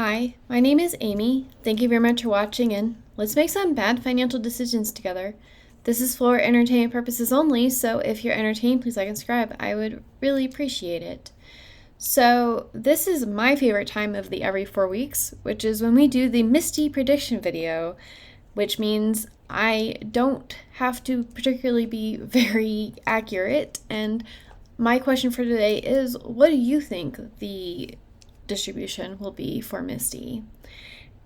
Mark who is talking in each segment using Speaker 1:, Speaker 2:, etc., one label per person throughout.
Speaker 1: Hi, my name is Amy. Thank you very much for watching and let's make some bad financial decisions together. This is for entertainment purposes only, so if you're entertained, please like and subscribe. I would really appreciate it. So this is my favorite time of the every 4 weeks, which is when we do the Misty prediction video, which means I don't have to particularly be very accurate. And my question for today is, what do you think the distribution will be for Misty?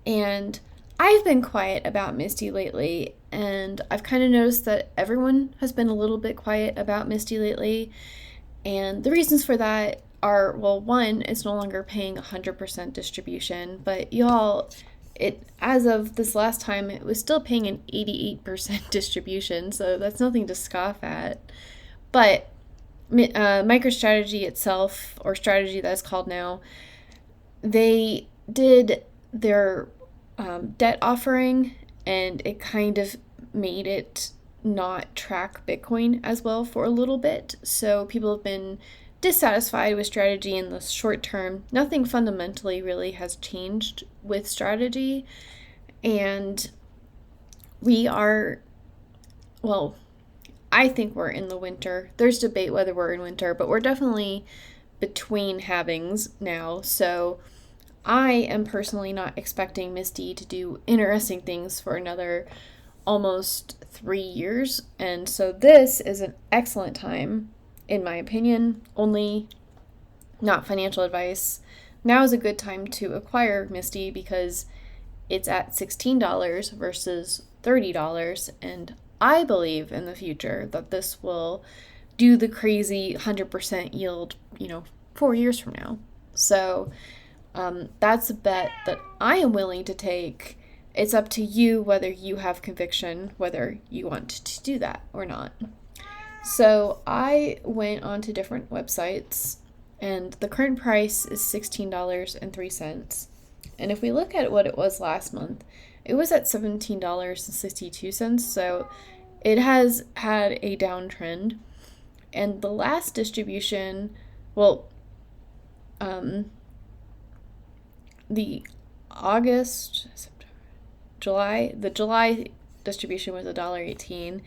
Speaker 1: And I've been quiet about Misty lately, and I've kind of noticed that everyone has been a little bit quiet about Misty lately. And the reasons for that are, well, one, it's no longer paying 100% distribution, but y'all, it, as of this last time, it was still paying an 88% distribution, so that's nothing to scoff at. But MicroStrategy itself, or Strategy that's called now, they did their debt offering, and it kind of made it not track Bitcoin as well for a little bit. So people have been dissatisfied with Strategy in the short term. Nothing fundamentally really has changed with Strategy. And we are, well, I think we're in the winter. There's debate whether we're in winter, but we're definitely between halvings now. So I am personally not expecting Misty to do interesting things for another almost 3 years. And so this is an excellent time, in my opinion, only not financial advice. Now is a good time to acquire Misty because it's at $16 versus $30. And I believe in the future that this will do the crazy 100% yield, 4 years from now. So that's a bet that I am willing to take. It's up to you whether you have conviction, whether you want to do that or not. So I went on to different websites, and the current price is $16.03. And if we look at what it was last month, it was at $17.62. So it has had a downtrend. And the last distribution, well, the July distribution was $1.18,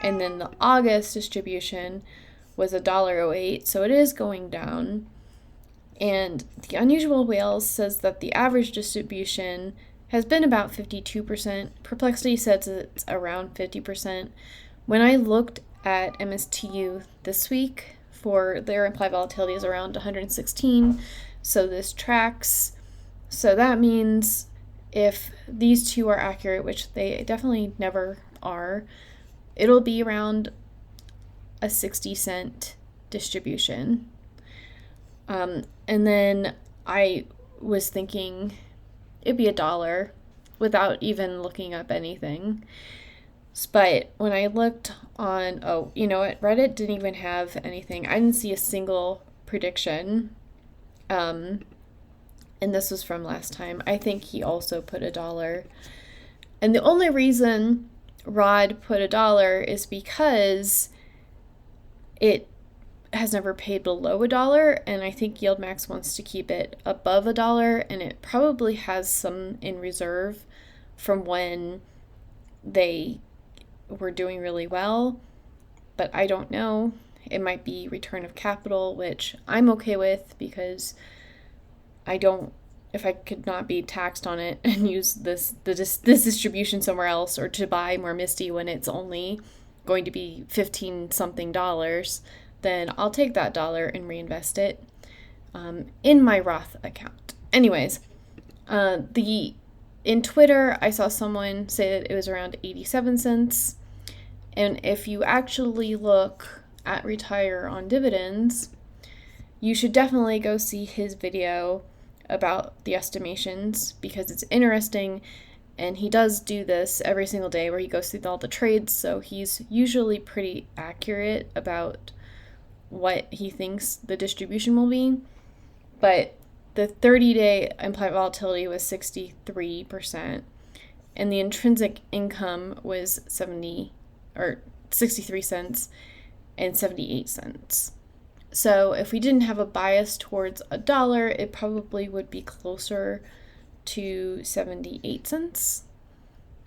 Speaker 1: and then the August distribution was $1.08, so it is going down. And the Unusual Whales says that the average distribution has been about 52%. Perplexity says it's around 50%. When I looked at MSTU this week, for their implied volatility is around 116, so this tracks. So that means if these two are accurate, which they definitely never are, it'll be around a 60-cent distribution. And then I was thinking it'd be $1 without even looking up anything. But when I looked on, Reddit didn't even have anything. I didn't see a single prediction. And this was from last time. I think he also put $1. And the only reason Rod put $1 is because it has never paid below $1, and I think YieldMax wants to keep it above $1, and it probably has some in reserve from when they were doing really well, but I don't know. It might be return of capital, which I'm okay with because if I could not be taxed on it and use this distribution somewhere else, or to buy more Misty when it's only going to be 15 something dollars, then I'll take that $1 and reinvest it in my Roth account. Anyways, in Twitter, I saw someone say that it was around 87 cents. And if you actually look at Retire on Dividends, you should definitely go see his video about the estimations because it's interesting, and he does do this every single day where he goes through all the trades, so he's usually pretty accurate about what he thinks the distribution will be. But the 30-day implied volatility was 63%, and the intrinsic income was 63 cents and 78 cents. So if we didn't have a bias towards $1, it probably would be closer to 78 cents.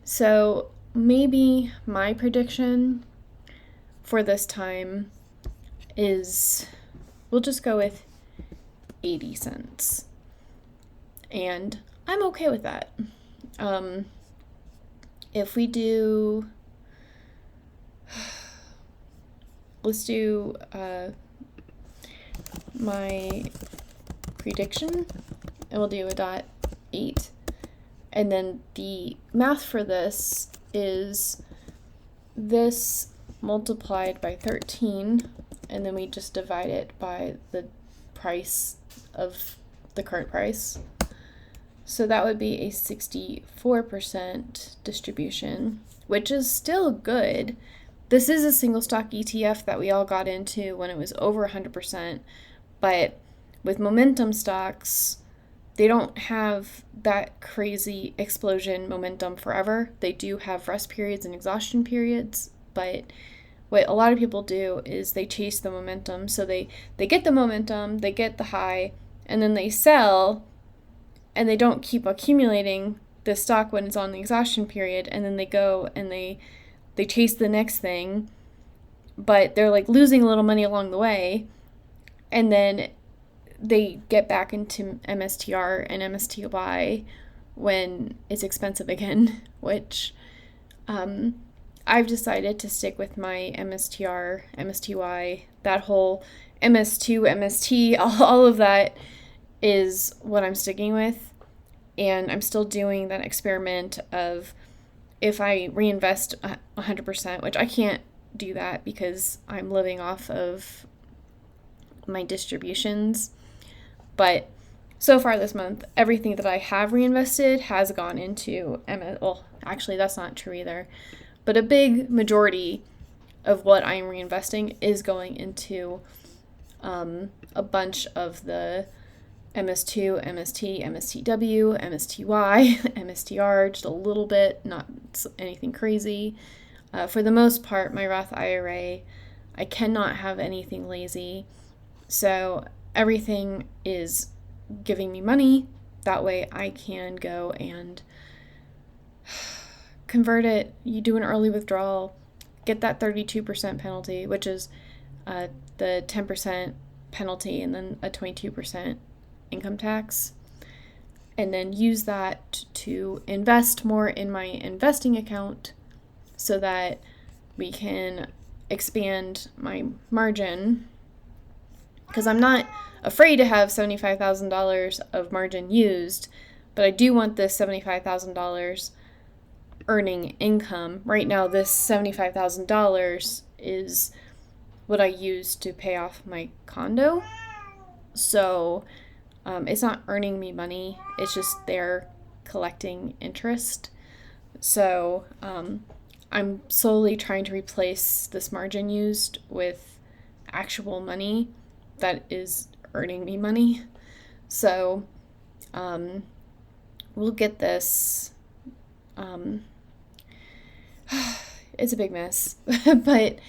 Speaker 1: So maybe my prediction for this time is we'll just go with 80 cents. And I'm okay with that. If we do, let's do my prediction, and we'll do a .8. And then the math for this is this multiplied by 13, and then we just divide it by the price of the current price. So that would be a 64% distribution, which is still good. This is a single stock ETF that we all got into when it was over 100%, but with momentum stocks, they don't have that crazy explosion momentum forever. They do have rest periods and exhaustion periods, but what a lot of people do is they chase the momentum. So they get the momentum, they get the high, and then they sell, and they don't keep accumulating the stock when it's on the exhaustion period, and then they go and they chase the next thing, but they're like losing a little money along the way, and then they get back into MSTR and MSTY when it's expensive again, which I've decided to stick with my MSTR, MSTY, that whole MS2, MST, all of that is what I'm sticking with. And I'm still doing that experiment of if I reinvest 100%, which I can't do that because I'm living off of my distributions. But so far this month, everything that I have reinvested has gone into well, actually, that's not true either. But a big majority of what I'm reinvesting is going into a bunch of the MS2, MST, MSTW, MSTY, MSTR, just a little bit, not anything crazy. For the most part, my Roth IRA, I cannot have anything lazy. So everything is giving me money. That way I can go and convert it. You do an early withdrawal, get that 32% penalty, which is the 10% penalty and then a 22% income tax, and then use that to invest more in my investing account so that we can expand my margin, because I'm not afraid to have $75,000 of margin used, but I do want this $75,000 earning income. Right now, this $75,000 is what I use to pay off my condo. So it's not earning me money. It's just there collecting interest. So I'm slowly trying to replace this margin used with actual money that is earning me money. So we'll get this. It's a big mess. But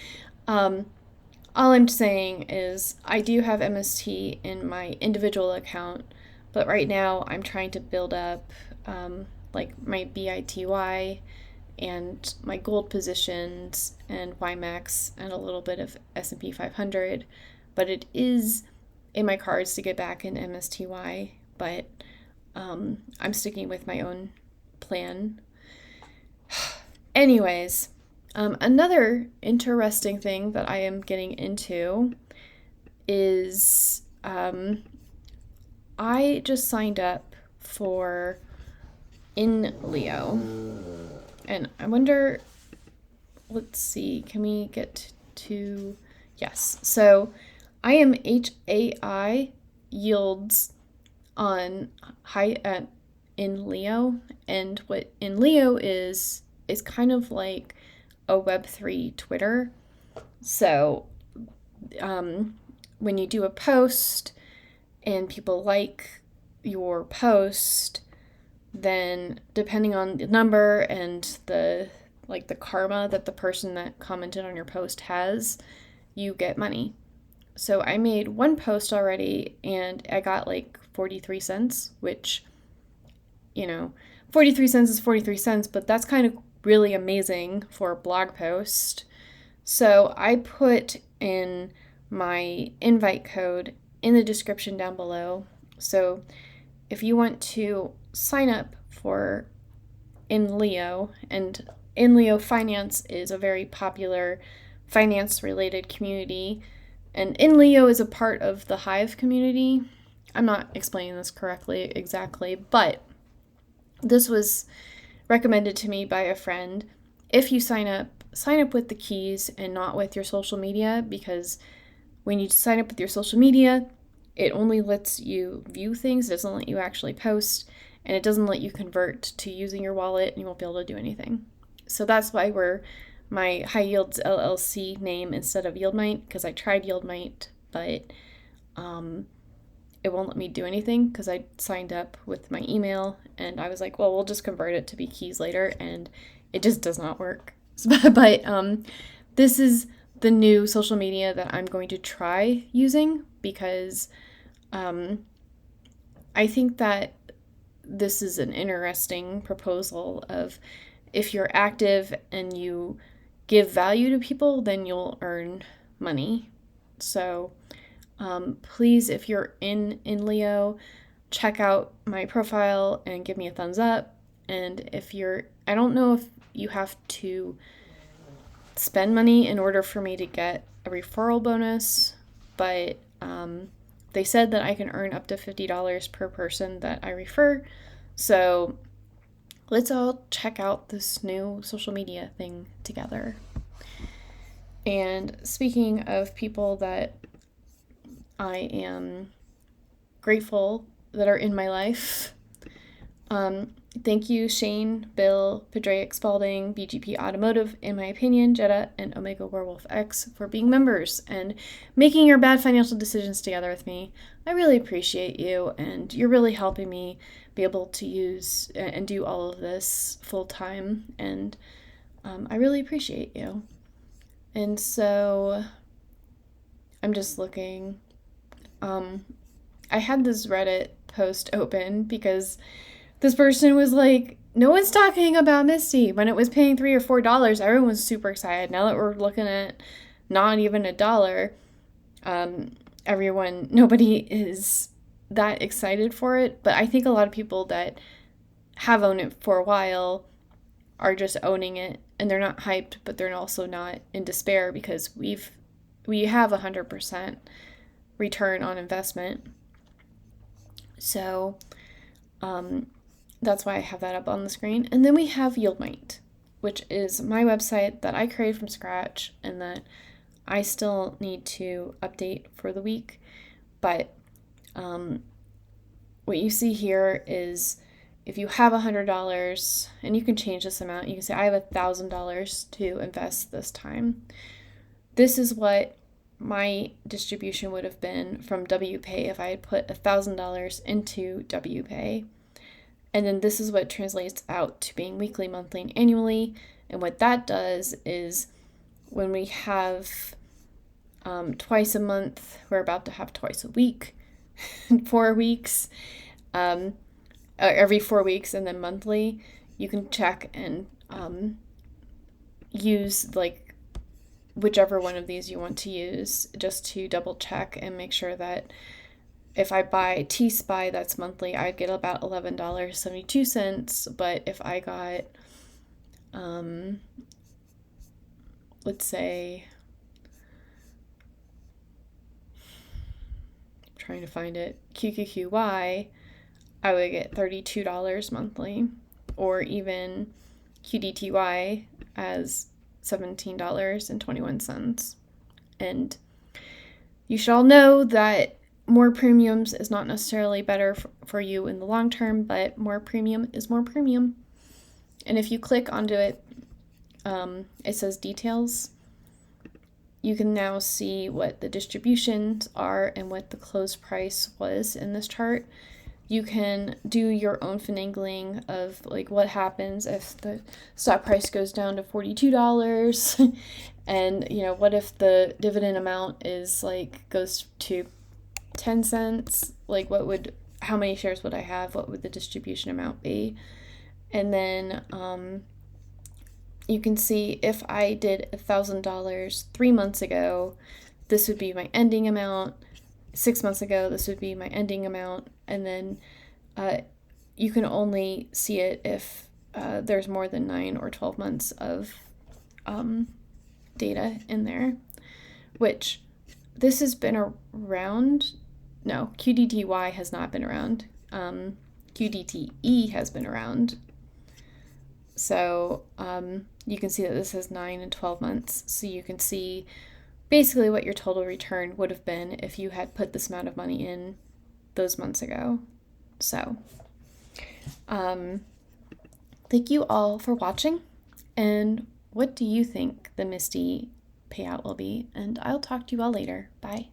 Speaker 1: all I'm saying is I do have MST in my individual account, but right now I'm trying to build up like my BITY and my gold positions and YieldMax and a little bit of S&P 500, but it is in my cards to get back in MSTY, but I'm sticking with my own plan. Anyways, another interesting thing that I am getting into is I just signed up for InLeo. And I wonder, let's see, can we get to, yes. So I am HAI yields on InLeo. And what InLeo is kind of like a Web3 Twitter. So when you do a post and people like your post, then depending on the number and the karma that the person that commented on your post has, you get money. So I made one post already and I got like 43 cents, which 43 cents is 43 cents, but that's kind of really amazing for a blog post. So I put in my invite code in the description down below. So if you want to sign up for InLeo, and InLeo Finance is a very popular finance-related community, and InLeo is a part of the Hive community. I'm not explaining this correctly exactly, but this was recommended to me by a friend. If you sign up with the keys and not with your social media, because when you sign up with your social media, it only lets you view things, it doesn't let you actually post, and it doesn't let you convert to using your wallet, and you won't be able to do anything. So that's why we're my haiyields LLC name instead of YieldMight, because I tried YieldMight, but it won't let me do anything because I signed up with my email, and I was like, well, we'll just convert it to be keys later, and it just does not work. But this is the new social media that I'm going to try using, because I think that this is an interesting proposal of, if you're active and you give value to people, then you'll earn money. So please, if you're in InLeo, check out my profile and give me a thumbs up. And I don't know if you have to spend money in order for me to get a referral bonus, but they said that I can earn up to $50 per person that I refer. So let's all check out this new social media thing together. And speaking of people that I am grateful that are in my life, thank you, Shane, Bill, Pedraic Spalding, BGP Automotive, In My Opinion, Jetta, and Omega Werewolf X for being members and making your bad financial decisions together with me. I really appreciate you, and you're really helping me be able to use and do all of this full time, and I really appreciate you. And so I'm just looking. I had this Reddit post open because this person was like, no one's talking about Misty. When it was paying $3 or $4, everyone was super excited. Now that we're looking at not even $1, nobody is that excited for it. But I think a lot of people that have owned it for a while are just owning it, and they're not hyped, but they're also not in despair, because we have 100% return on investment. So that's why I have that up on the screen. And then we have YieldMight, which is my website that I created from scratch and that I still need to update for the week. But what you see here is, if you have $100, and you can change this amount, you can say I have $1,000 to invest this time. This is what my distribution would have been from WPay if I had put $1,000 into WPay. And then this is what translates out to being weekly, monthly, and annually. And what that does is, when we have twice a month, we're about to have twice a week, 4 weeks, every 4 weeks, and then monthly, you can check and use like whichever one of these you want to use, just to double check and make sure that if I buy T-Spy, that's monthly, I'd get about $11.72. But if I got, let's say, I'm trying to find it, QQQY, I would get $32 monthly, or even QDTY as $17.21. And you should all know that more premiums is not necessarily better for you in the long term, but more premium is more premium. And if you click onto it, it says details. You can now see what the distributions are and what the close price was in this chart. You can do your own finagling of like what happens if the stock price goes down to $42 and what if the dividend amount is like goes to 10 cents, like what would how many shares would I have? What would the distribution amount be? And then you can see if I did $1,000 3 months ago, this would be my ending amount. 6 months ago, this would be my ending amount. And then you can only see it if there's more than 9 or 12 months of data in there, which this has been around. No, QDTY has not been around. QDTE has been around. So you can see that this has 9 and 12 months. So you can see basically what your total return would have been if you had put this amount of money in those months ago. So thank you all for watching. And what do you think the Misty payout will be? And I'll talk to you all later. Bye.